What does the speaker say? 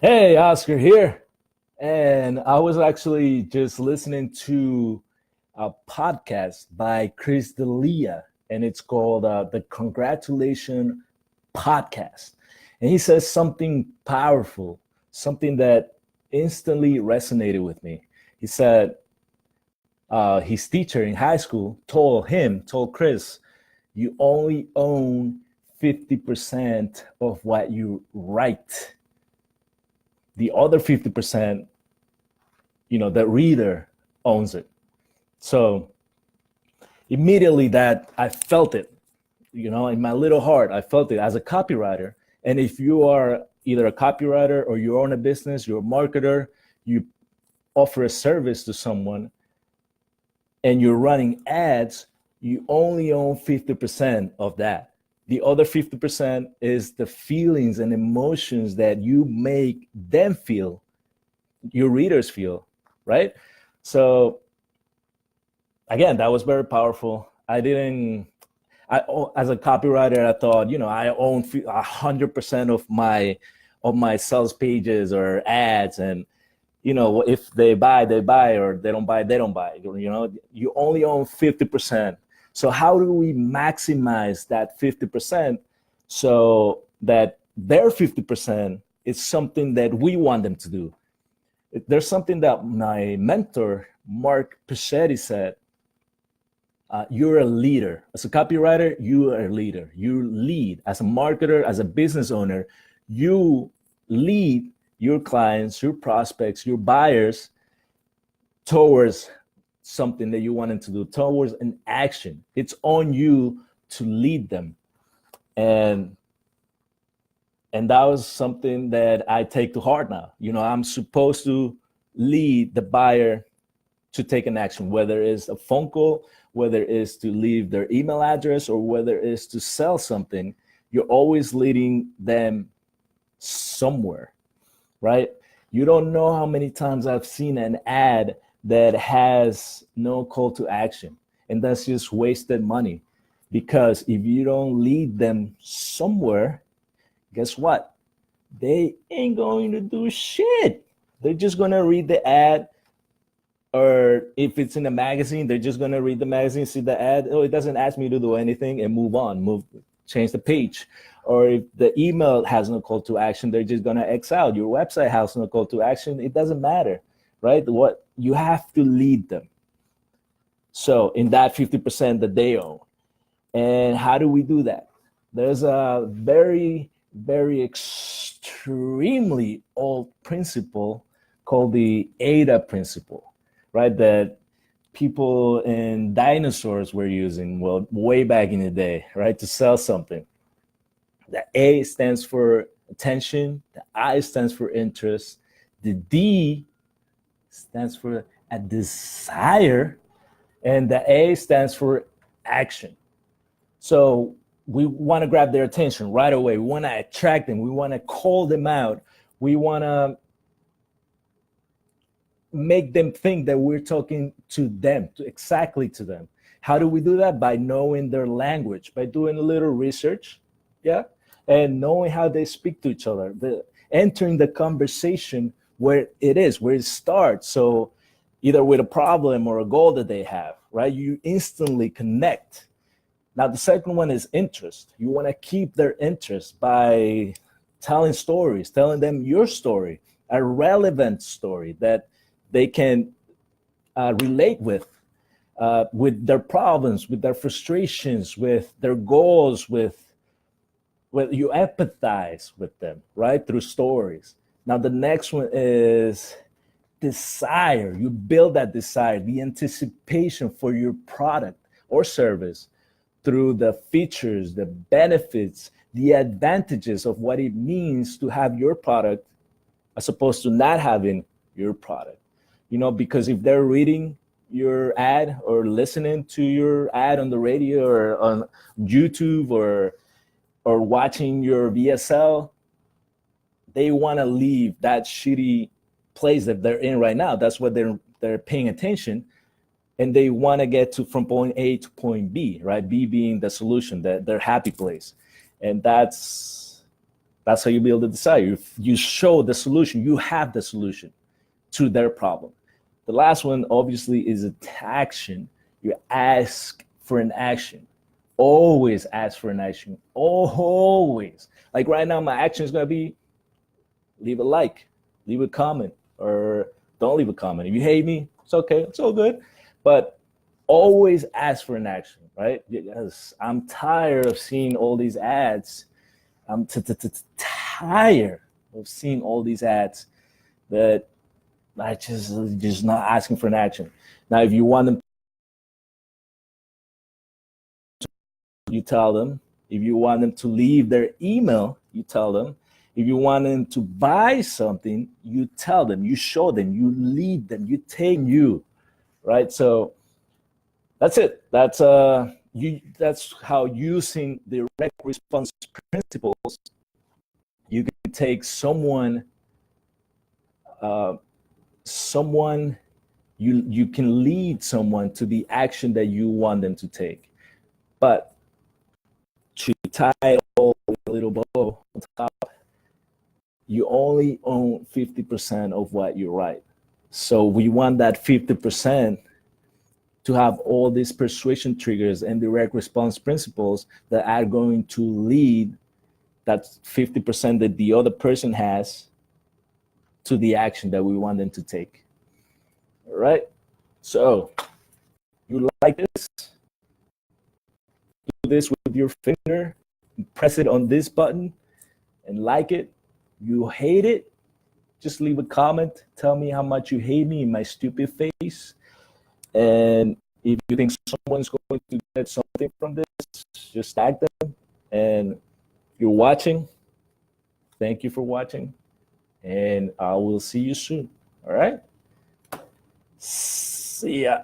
Hey, Oscar here. And I was actually just listening to a podcast by Chris D'Elia, and it's called the Congratulation Podcast. And he says something powerful, something that instantly resonated with me. He said his teacher in high school told Chris, you only own 50% of what you write. The other 50%, the reader owns it. So immediately that I felt it, in my little heart, I felt it as a copywriter. And if you are either a copywriter or you own a business, you're a marketer, you offer a service to someone and you're running ads, you only own 50% of that. The other 50% is the feelings and emotions that you make them feel, your readers feel, right? So again, that was very powerful. As a copywriter, I thought, I own 100% of my sales pages or ads, and if they buy, they buy, or they don't buy, they don't buy. You only own 50%. So how do we maximize that 50% so that their 50% is something that we want them to do? There's something that my mentor Mark Pichetti said. You're a leader. As a copywriter, you are a leader. You lead. As a marketer, as a business owner, you lead your clients, your prospects, your buyers towards something that you want them to do, towards an action. It's on you to lead them. And that was something that I take to heart now. I'm supposed to lead the buyer to take an action, whether it's a phone call, whether it's to leave their email address, or whether it's to sell something. You're always leading them somewhere, right? You don't know how many times I've seen an ad that has no call to action, and that's just wasted money. Because if you don't lead them somewhere, guess what? They ain't going to do shit. They're just going to read the ad, or if it's in a magazine, they're just going to read the magazine, see the ad. Oh, it doesn't ask me to do anything, and move on, change the page. Or if the email has no call to action, they're just going to X out. Your website has no call to action. It doesn't matter, right? What you have to lead them. So in that 50% that they own. And how do we do that? There's a very, very extremely old principle called the AIDA principle, right? That people and dinosaurs were using, well, way back in the day, right? To sell something. The A stands for attention, the I stands for interest, the D stands for a desire, and the A stands for action. So we want to grab their attention right away. We want to attract them. We want to call them out. We want to make them think that we're talking to them, exactly to them. How do we do that? By knowing their language, by doing a little research, yeah, and knowing how they speak to each other, entering the conversation where it starts. So either with a problem or a goal that they have, right? You instantly connect. Now, the second one is interest. You want to keep their interest by telling stories, telling them your story, a relevant story that they can relate with their problems, with their frustrations, with their goals, with you empathize with them, right? Through stories. Now, the next one is desire. You build that desire, the anticipation for your product or service through the features, the benefits, the advantages of what it means to have your product as opposed to not having your product. Because if they're reading your ad or listening to your ad on the radio or on YouTube or watching your VSL, they want to leave that shitty place that they're in right now. That's what they're paying attention, and they want to get to from point A to point B, right? B being the solution, their happy place, and that's That's how you build the desire. You show the solution. You have the solution to their problem. The last one, obviously, is action. You ask for an action. Always ask for an action. Always. Like right now, my action is going to be leave a like, leave a comment, or don't leave a comment. If you hate me, it's okay. It's all good. But always ask for an action, right? Because I'm tired of seeing all these ads. I'm tired of seeing all these ads that I just not asking for an action. Now, if you want them, you tell them. If you want them to leave their email, you tell them. If you want them to buy something, you tell them, you show them, you lead them, you take you, right? So that's it. That's how using direct response principles, you can take someone you can lead someone to the action that you want them to take. But to tie it all with a little bow on top, you only own 50% of what you write. So we want that 50% to have all these persuasion triggers and direct response principles that are going to lead that 50% that the other person has to the action that we want them to take. All right. So you like this? Do this with your finger, press it on this button and like it. You hate it, just leave a comment. Tell me how much you hate me in my stupid face. And if you think someone's going to get something from this, just tag them. And if you're watching, thank you for watching. And I will see you soon. All right? See ya.